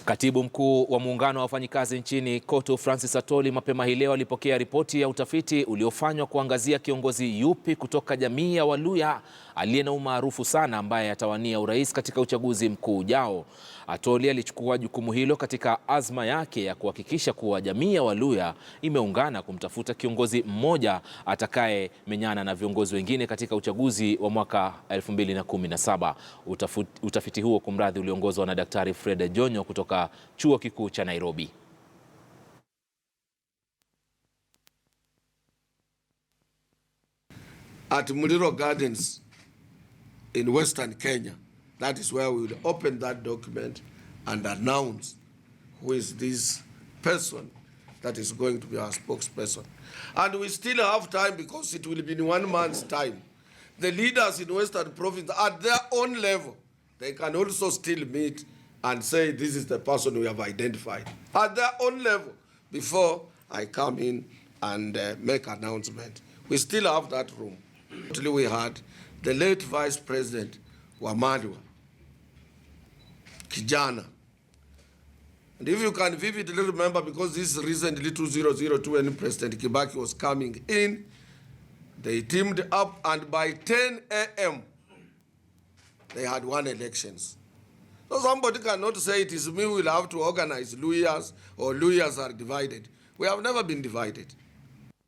Katibu mkuu wa muungano wa wafanyikazi nchini COTU Francis Atwoli mapema hii leo alipokea ripoti ya utafiti uliofanywa kuangazia kiongozi yupi kutoka jamii ya Waluhya aliye na umaarufu sana ambaye atawania urais katika uchaguzi mkuu ujao. Atwoli alichukua jukumu hilo katika azma yake ya kuhakikisha kuwa jamii ya Waluhya imeungana kumtafuta kiongozi mmoja atakaye menyana na viongozi wengine katika uchaguzi wa mwaka 2017. Utafiti huo kumradhi uliongozwa na Daktari Jonyo kutoka Chuo Kikuu cha Nairobi. At Muliro Gardens in Western Kenya, that is where we will open that document and announce who is this person that is going to be our spokesperson. And we still have time because it will be in 1 month's time. The leaders in Western Province at their own level, they can also still meet and say this is the person we have identified at their own level before I come in and make announcement. We still have that room. We had the late Vice President Waluhya, Kijana. And if you can vividly remember, because this recently 2002 when President Kibaki was coming in, they teamed up and by 10 a.m. they had won elections. So somebody cannot say it is me who will have to organize Luhyas or Luhyas are divided. We have never been divided.